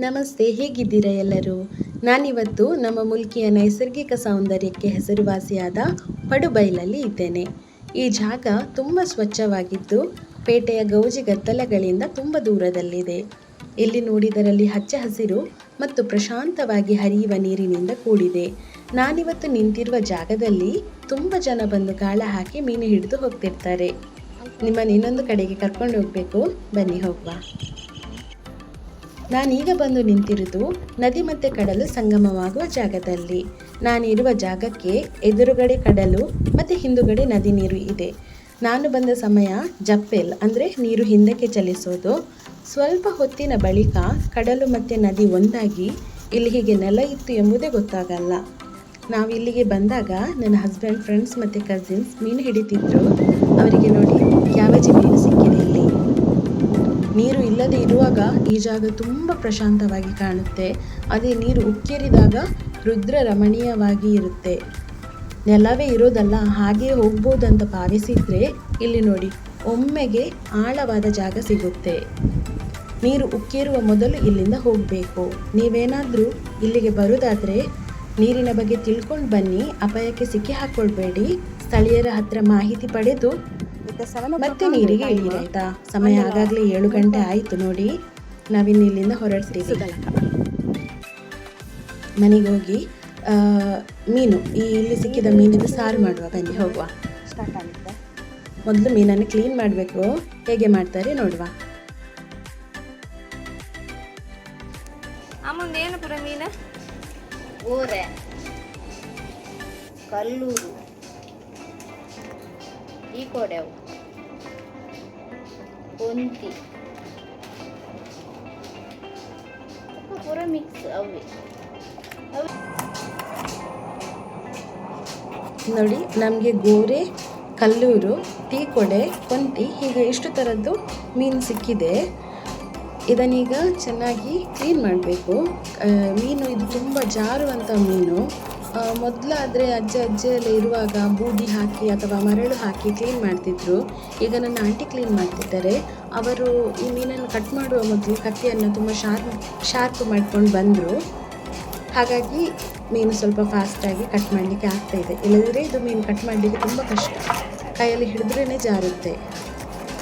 ನಮಸ್ತೆ, ಹೇಗಿದ್ದೀರಾ ಎಲ್ಲರೂ? ನಾನಿವತ್ತು ನಮ್ಮ ಮುಲ್ಕಿಯ ನೈಸರ್ಗಿಕ ಸೌಂದರ್ಯಕ್ಕೆ ಹೆಸರುವಾಸಿಯಾದ ಪಡುಬೈಲಲ್ಲಿ ಇದ್ದೇನೆ. ಈ ಜಾಗ ತುಂಬ ಸ್ವಚ್ಛವಾಗಿದ್ದು ಪೇಟೆಯ ಗೌಜಿಗತ್ತಲಗಳಿಂದ ತುಂಬ ದೂರದಲ್ಲಿದೆ. ಇಲ್ಲಿ ನೋಡಿದರಲ್ಲಿ ಹಚ್ಚ ಹಸಿರು ಮತ್ತು ಪ್ರಶಾಂತವಾಗಿ ಹರಿಯುವ ನೀರಿನಿಂದ ಕೂಡಿದೆ. ನಾನಿವತ್ತು ನಿಂತಿರುವ ಜಾಗದಲ್ಲಿ ತುಂಬ ಜನ ಬಂದು ಗಾಳ ಹಾಕಿ ಮೀನು ಹಿಡಿದು ಹೋಗ್ತಿರ್ತಾರೆ. ನಿಮ್ಮನ್ನು ಇನ್ನೊಂದು ಕಡೆಗೆ ಕರ್ಕೊಂಡು ಹೋಗಬೇಕು, ಬನ್ನಿ ಹೋಗುವ. ನಾನೀಗ ಬಂದು ನಿಂತಿರುವುದು ನದಿ ಮತ್ತು ಕಡಲು ಸಂಗಮವಾಗುವ ಜಾಗದಲ್ಲಿ. ನಾನಿರುವ ಜಾಗಕ್ಕೆ ಎದುರುಗಡೆ ಕಡಲು ಮತ್ತು ಹಿಂದುಗಡೆ ನದಿ ನೀರು ಇದೆ. ನಾನು ಬಂದ ಸಮಯ ಜಪ್ಪೆಲ್ ಅಂದರೆ ನೀರು ಹಿಂದಕ್ಕೆ ಚಲಿಸೋದು. ಸ್ವಲ್ಪ ಹೊತ್ತಿನ ಬಳಿಕ ಕಡಲು ಮತ್ತು ನದಿ ಒಂದಾಗಿ ಇಲ್ಲಿ ಹೀಗೆ ನೆಲ ಇತ್ತು ಎಂಬುದೇ ಗೊತ್ತಾಗಲ್ಲ. ನಾವು ಇಲ್ಲಿಗೆ ಬಂದಾಗ ನನ್ನ ಹಸ್ಬೆಂಡ್, ಫ್ರೆಂಡ್ಸ್ ಮತ್ತು ಕಸಿನ್ಸ್ ಮೀನು ಹಿಡಿತಿದ್ರು. ಅವರಿಗೆ ನೋಡಿ ಯಾವ ಮೀನು ಸಿಕ್ಕಿದೆ ಇಲ್ಲಿ. ನೀರು ಇಲ್ಲದೆ ಇರುವಾಗ ಈ ಜಾಗ ತುಂಬ ಪ್ರಶಾಂತವಾಗಿ ಕಾಣುತ್ತೆ. ಅದೇ ನೀರು ಉಕ್ಕೇರಿದಾಗ ರುದ್ರ ರಮಣೀಯವಾಗಿ ಇರುತ್ತೆ. ನೆಲವೇ ಇರೋದಲ್ಲ, ಹಾಗೇ ಹೋಗ್ಬೋದಂತ ಭಾವಿಸಿದರೆ ಇಲ್ಲಿ ನೋಡಿ, ಒಮ್ಮೆಗೆ ಆಳವಾದ ಜಾಗ ಸಿಗುತ್ತೆ. ನೀರು ಉಕ್ಕೇರುವ ಮೊದಲು ಇಲ್ಲಿಂದ ಹೋಗಬೇಕು. ನೀವೇನಾದರೂ ಇಲ್ಲಿಗೆ ಬರೋದಾದರೆ ನೀರಿನ ಬಗ್ಗೆ ತಿಳ್ಕೊಂಡು ಬನ್ನಿ, ಅಪಾಯಕ್ಕೆ ಸಿಕ್ಕಿ ಹಾಕ್ಕೊಳ್ಬೇಡಿ. ಸ್ಥಳೀಯರ ಹತ್ರ ಮಾಹಿತಿ ಪಡೆದು ಮತ್ತೆ ನೀರಿಗೆ ಇಳಿಯಿರಿ ಆಯ್ತಾ. ಸಮಯ ಆಗಾಗಲೇ 7 ಗಂಟೆ ಆಯಿತು ನೋಡಿ. ನಾವಿನ್ನು ಇಲ್ಲಿಂದ ಹೊರಡ್ತೀವಿ. ಮನೆಗೆ ಹೋಗಿ ಮೀನು ಇಲ್ಲಿ ಸಿಕ್ಕಿದ ಮೀನಿದು ಸಾರು ಮಾಡುವ, ಬನ್ನಿ ಹೋಗುವ. ಸ್ಟಾರ್ಟ್ ಆಗುತ್ತೆ. ಮೊದಲು ಮೀನನ್ನು ಕ್ಲೀನ್ ಮಾಡಬೇಕು. ಹೇಗೆ ಮಾಡ್ತಾರೆ ನೋಡುವ. ಏನು ಪುರ ಮೀನು? ಊರೆ, ಕಲ್ಲೂರು, ಈ ಕೊಡೆವು, ಕೊಂತಿ ಪೂರ ಮಿಕ್ಸ್ ಅವೇ ನೋಡಿ, ನಮಗೆ ಗೋರೆ, ಕಲ್ಲೂರು, ತೀಕೊಡೆ, ಕೊಂತಿ ಹೀಗೆ ಇಷ್ಟು ಥರದ್ದು ಮೀನು ಸಿಕ್ಕಿದೆ. ಇದನ್ನೀಗ ಚೆನ್ನಾಗಿ ಕ್ಲೀನ್ ಮಾಡಬೇಕು. ಮೀನು ಇದು ತುಂಬ ಜಾರುವಂಥ ಮೀನು. ಮೊದಲಾದರೆ ಅಜ್ಜ ಎಲ್ಲ ಇರುವಾಗ ಬೂದಿ ಹಾಕಿ ಅಥವಾ ಮರಳು ಹಾಕಿ ಕ್ಲೀನ್ ಮಾಡ್ತಿದ್ರು. ಈಗ ನನ್ನ ಆಂಟಿ ಕ್ಲೀನ್ ಮಾಡ್ತಿದ್ದಾರೆ. ಅವರು ಈ ಮೀನನ್ನು ಕಟ್ ಮಾಡುವ ಮೊದಲು ಕತ್ತಿಯನ್ನು ತುಂಬ ಶಾರ್ಪ್ ಮಾಡ್ಕೊಂಡು ಬಂದರು. ಹಾಗಾಗಿ ಮೀನು ಸ್ವಲ್ಪ ಫಾಸ್ಟಾಗಿ ಕಟ್ ಮಾಡಲಿಕ್ಕೆ ಆಗ್ತಾಯಿದೆ. ಇಲ್ಲದಿದ್ದರೆ ಇದು ಮೀನು ಕಟ್ ಮಾಡಲಿಕ್ಕೆ ತುಂಬ ಕಷ್ಟ. ಕೈಯಲ್ಲಿ ಹಿಡಿದ್ರೇ ಜಾರುತ್ತೆ.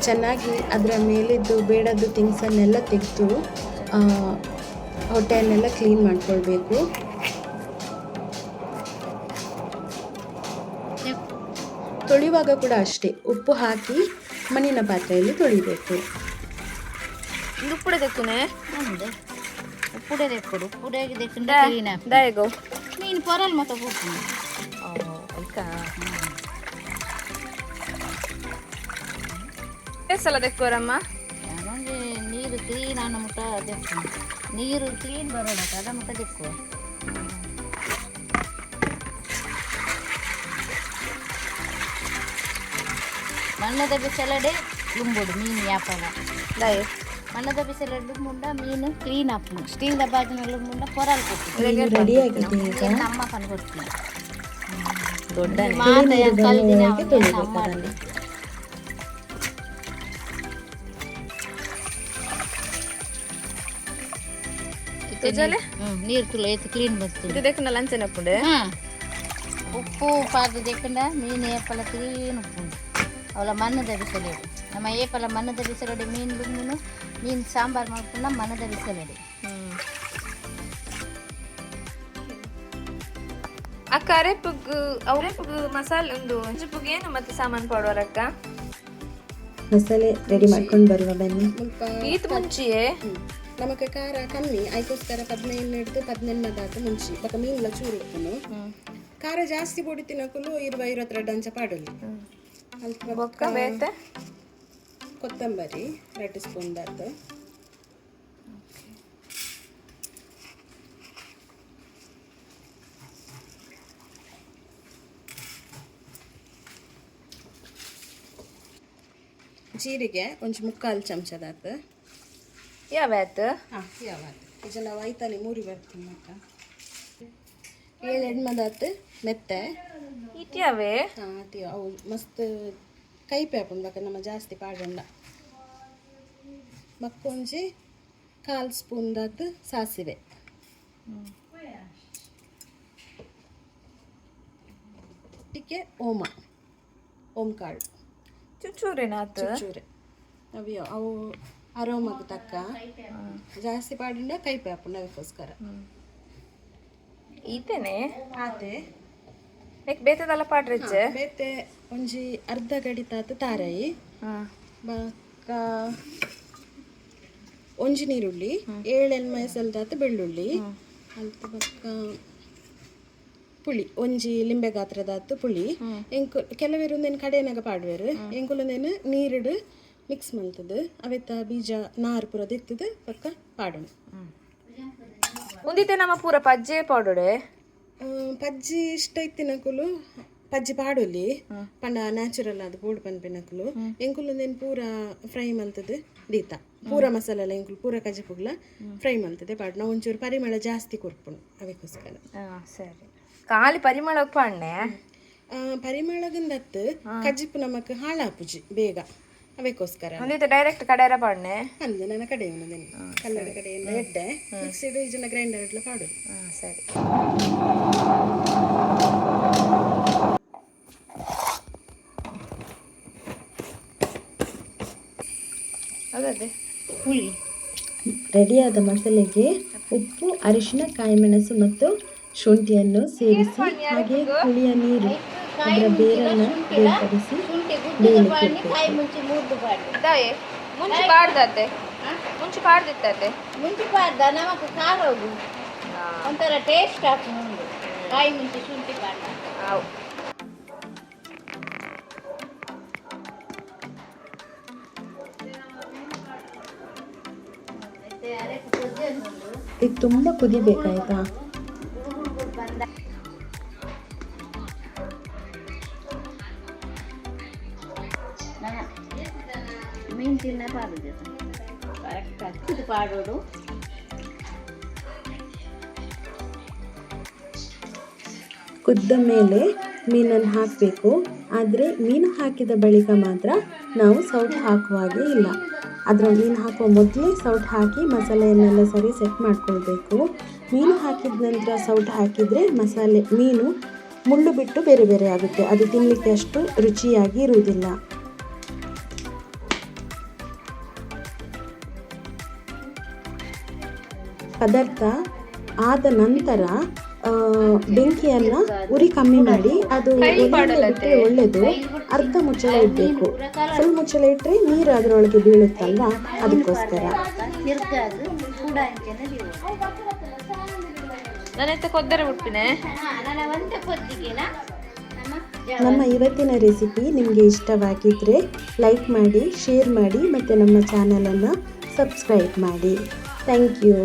ಚೆನ್ನಾಗಿ ಅದರ ಮೇಲಿದ್ದು ಬೇಡದ್ದು ಥಿಂಗ್ಸನ್ನೆಲ್ಲ ತೆಗೆದು ಹೊಟ್ಟೆಯನ್ನೆಲ್ಲ ಕ್ಲೀನ್ ಮಾಡ್ಕೊಳ್ಬೇಕು. ತೊಳೆಯುವಾಗ ಕೂಡ ಅಷ್ಟೇ, ಉಪ್ಪು ಹಾಕಿ ಮಣ್ಣಿನ ಪಾತ್ರೆಯಲ್ಲಿ ತೊಳಿಬೇಕು. ಉಪ್ಪುಡೆ ತೆಕ್ಕುನೆ ಉಪ್ಪುಡೆ ತೆಕ್ಕುಡು ಉಪ್ಪುಡೆಗೆ ತೆಕ್ಕೊಂಡು ದಯಗೋ ನೀನು ಪೊರಲ್ ಮತ್ತೆ ಹೋಗ್ತೀನಿ. ಸಲ ತೆಕ್ಕೋರಮ್ಮ. ನಮಗೆ ನೀರು ಕ್ಲೀನ್ ಅನ್ನೋ ಮುಟ್ಟ ತೆಕ್ಕು, ನೀರು ಕ್ಲೀನ್ ಬರೋಣ ಅದ ಮುಟ್ಟ ತೆಕ್ಕುವ. ಮಣ್ಣದ ಬಿಸಲಡೆ ಲುಂಬುಡು ಮೀನು ವ್ಯಾಪಾರ ದಯ ಮಣ್ಣದ ಬಿಸಲಡೆ ಲುಂಬುಂಡ ಮೀನು ಕ್ಲೀನ್ ಹಾಕ್ನು. ಸ್ಟೀಲ್ ಡಬ್ಬಾಜಿನ ಲುಂಬುಂಡ ಪೊರಲ್ ಕೊಡ್ತೀನಿ. ಅಮ್ಮ ಪನ್ ಕೊಡ್ತೀನಿ. ದೊಡ್ಡ ಕಲ್ದಿನ ನೀರು ತುಳು ಎತ್ತು ಕ್ಲೀನ್ ಬರ್ತದೆ. ಲಂಚನ ಉಪ್ಪುಂಡೆ ಉಪ್ಪು ಪಾರ್ದು ತೆಕ್ಕಂಡ ಮೀನು ಏಪಲ ಕ್ಲೀನ್ ಉಪ್ಪುಂಡು. ಅವಳ ಮಣ್ಣದ ಬಿಸಲಡಿ ನಮ್ಮ ಏಪಲ ಮಣ್ಣದ ಬಿಸಲಡಿ ಮೀನು ಲುಂಬುನು ಮೀನು ಸಾಂಬಾರು ಮಾಡ್ಕೊಂಡ ಮಣ್ಣದ ಬಿಸಲಡಿ. ಅಕ್ಕ ಅರೆಪ್ಪುಗು ಅವರೆಪ್ಪುಗು ಮಸಾಲೆ ಒಂದು ಅಂಜುಪ್ಪುಗೆ ಏನು ಮತ್ತೆ ಸಾಮಾನು ಪಡುವರಕ್ಕ? ಮಸಾಲೆ ರೆಡಿ ಮಾಡ್ಕೊಂಡು ಬರುವ ಬನ್ನಿ. ಈತ್ ಮುಂಚೆಯೇ ನಮಗೆ ಖಾರ ಕಮ್ಮಿ ಅದಕ್ಕೋಸ್ಕರ 15 ಹಿಡಿದು 18 ದಾತು ಮುಂಚೆ ಬಕ್ಕ ಮೀನುಲ ಚೂರು ಇಪ್ಪನು. ಖಾರ ಜಾಸ್ತಿ ಪೊಡಿ ತಿನ್ನಕಲು 22 ಅಂಚ ಪಾಡಲಿ. ಕೊತ್ತಂಬರಿ 2 ಸ್ಪೂನ್ ದಾತು, ಜೀರಿಗೆ ಒಂಚೂರು 3/4 ಚಮಚದಾತು. ಯಾವತ್ತು ಇದನ್ನ ವೈತಾನೆ ಮೂರಿ ಬರ್ತೀನಿ ಅಕ್ಕ. 7 ಎಣ್ಮದಾತು ಮೆತ್ತೆ ಇಟ್ಯಾವೆ ಅವು ಮಸ್ತ್ ಕೈ ಪೇಪುಂಡು ಬಕ್ಕ ನಮ್ಮ ಜಾಸ್ತಿ ಪಾಡಂಡ ಮಕ್ಕೊಂಜಿ 1/4 ಸ್ಪೂನ್ದಾತು ಸಾಸಿವೆ, ಟಿಕೆ ಓಂ ಕಾಳು ಚೂರೇನಾತು ಚೂರೆ ಅವು ಅರೋಮಗ್ ತಕ್ಕ ಜಾಸ್ತಿ ಪಾಡಿಂಡ ಕೈಪೆ ಹಾಪುಂಡು ಅದಕ್ಕೋಸ್ಕರ ಈತೇನೆ ಆತೆ ನೆಕ್ ಬೇತದಲ್ಲ ಪಾಡ್ರಿಜ್ಜೆ ಬೇತೆ ಒಂಜಿ ಅರ್ಧ ಗಡಿ ತಾತು ತಾರಾಯಿ ಬಕ್ಕ ಒಂಜಿ ನೀರುಳ್ಳಿ 7 ಎಲ್ಮೆಸಲ್ದಾತು ಬೆಳ್ಳುಳ್ಳಿ ಅಲ್ತ ಬಕ್ಕ ಪುಳಿ ಒಂಜಿ ಲಿಂಬೆ ಗಾತ್ರದಾತು ಪುಳಿ ಎಂಕು ಕೆಲವೇರೊಂದೇನು ಕಡೆನಾಗ ಪಾಡುವೆರು ಎಂಕುಲೊಂದೇನು ನೀರುಡು ಮಿಕ್ಸ್ ಮಲ್ತದು ಅವೆತ್ತ ಬೀಜ ನಾರು ಪೂರ ದಿತ್ತದು ಪಕ್ಕ ಪಾಡೋಣ ಉಂದಿತೆ ನಮ್ಮ ಪೂರ ಪಜ್ಜೆ ಪಾಡೋಡೆ ಪಜ್ಜಿ ಇಷ್ಟ ಇತ್ತಿನಕುಲು ಪಜ್ಜಿ ಪಾಡೋಲಿ ಪಂಡ ನ್ಯಾಚುರಲ್ ಆದ ಬೋರ್ಡ್ ಪನ್ಪೆನಕುಲು ಎಂಕುಲೊಂದೇನು ಪೂರ ಫ್ರೈ ಮಲ್ತದು ದೀತ ಪೂರ ಮಸಾಲೆ ಎಲ್ಲ ಎಂಕುಲು ಪೂರ ಕಜ್ಜಿಪುಗ್ಲ ಫ್ರೈ ಮಲ್ತದೆ ಪಾಡ್ನ ಒಂಚೂರು ಪರಿಮಳ ಜಾಸ್ತಿ ಕೊರ್ಪುಣು ಅವಕ್ಕೋಸ್ಕರ ಸರಿ ಖಾಲಿ ಪರಿಮಳ ಪಾಡ್ನೆ ಪರಿಮಳದಿಂದತ್ತು ಕಜ್ಜಿಪು ನಮಕ್ ಹಾಳಾಪುಜಿ ಬೇಗ ಅವಕ್ಕೋಸ್ಕರ ಒಂದಿತೆ ಡೈರೆಕ್ಟ್ ಕಡೆರ ಪಾಡ್ನೆ ಅಂದು ನನ್ನ ಕಡೆ ಕಲ್ಲಡ ಕಡೆಯಿಂದ ಎಡ್ಡೆ ಮಿಕ್ಸಿಡ್ ಇದನ್ನ ಗ್ರೈಂಡರ್ ಇಟ್ಲ ಪಾಡೋದು ಸರಿ ಅದೇ ಹುಳಿ ರೆಡಿಯಾದ ಮಸಾಲೆಗೆ ಉಪ್ಪು ಅರಿಶಿನ ಕಾಯಿಮೆಣಸು ಮತ್ತು ಶುಂಠಿಯನ್ನು ಸೇರಿಸಿ ಹಾಗೆ ಹುಳಿಯ ನೀರು ಅದರ ಬೇರನ್ನು ಬೇರ್ಪಡಿಸಿ ಕಾಯಿ ಮುಂಚೆ ಮೂರ್ದು ಪಾಡಿ ಇದಾವೆ ಮುಂಚೆ ಪಾಡ್ದತ್ತೆ ಮುಂಚೆ ಪಾಡ್ದಿತ್ತತ್ತೆ ಮುಂಚೆ ಪಾಡ್ದ ನಮಕ್ ಖಾರ ಹೋಗು ಒಂಥರ ಟೇಸ್ಟ್ ಹಾಕೊಂಡು ಕಾಯಿ ಮುಂಚೆ ಶುಂಠಿ ಪಾಡ್ದ ಅವು ಇದು ತುಂಬ ಕುದಿಬೇಕಾಯ್ತಾ ಮೀನು ತಿನ್ನ ಪಾಡುದು ಕರೆಕ್ಟ್ ಪಾಡೋದು ಕುದ್ದ ಮೇಲೆ ಮೀನನ್ನು ಹಾಕಬೇಕು. ಆದರೆ ಮೀನು ಹಾಕಿದ ಬಳಿಕ ಮಾತ್ರ ನಾವು ಸೌಟು ಹಾಕುವ ಹಾಗೆ ಇಲ್ಲ. ಅದರ ಮೀನು ಹಾಕುವ ಮೊದಲೇ ಸೌಟು ಹಾಕಿ ಮಸಾಲೆಯನ್ನೆಲ್ಲ ಸರಿ ಸೆಟ್ ಮಾಡ್ಕೊಳ್ಬೇಕು. ಮೀನು ಹಾಕಿದ ನಂತರ ಸೌಟು ಹಾಕಿದರೆ ಮೀನು ಮುಳ್ಳು ಬಿಟ್ಟು ಬೇರೆ ಬೇರೆ ಆಗುತ್ತೆ. ಅದು ತಿನ್ನಲಿಕ್ಕೆ ಅಷ್ಟು ರುಚಿಯಾಗಿ ಇರುವುದಿಲ್ಲ. ಪದಾರ್ಥ ಆದ ನಂತರ ಬೆಂಕಿಯನ್ನು ಉರಿ ಕಮ್ಮಿ ಮಾಡಿ ಅದು ಬಿಟ್ಟರೆ ಒಳ್ಳೆಯದು. ಅರ್ಧ ಮುಚ್ಚಳ ಇಡಬೇಕು. ಫುಲ್ ಮುಚ್ಚಳ ಇಟ್ಟರೆ ನೀರು ಅದರೊಳಗೆ ಬೀಳುತ್ತಲ್ವ, ಅದಕ್ಕೋಸ್ಕರ. ನಮ್ಮ ಇವತ್ತಿನ ರೆಸಿಪಿ ನಿಮಗೆ ಇಷ್ಟವಾಗಿದ್ದರೆ ಲೈಕ್ ಮಾಡಿ, ಶೇರ್ ಮಾಡಿ ಮತ್ತು ನಮ್ಮ ಚಾನಲನ್ನು ಸಬ್ಸ್ಕ್ರೈಬ್ ಮಾಡಿ. Thank you.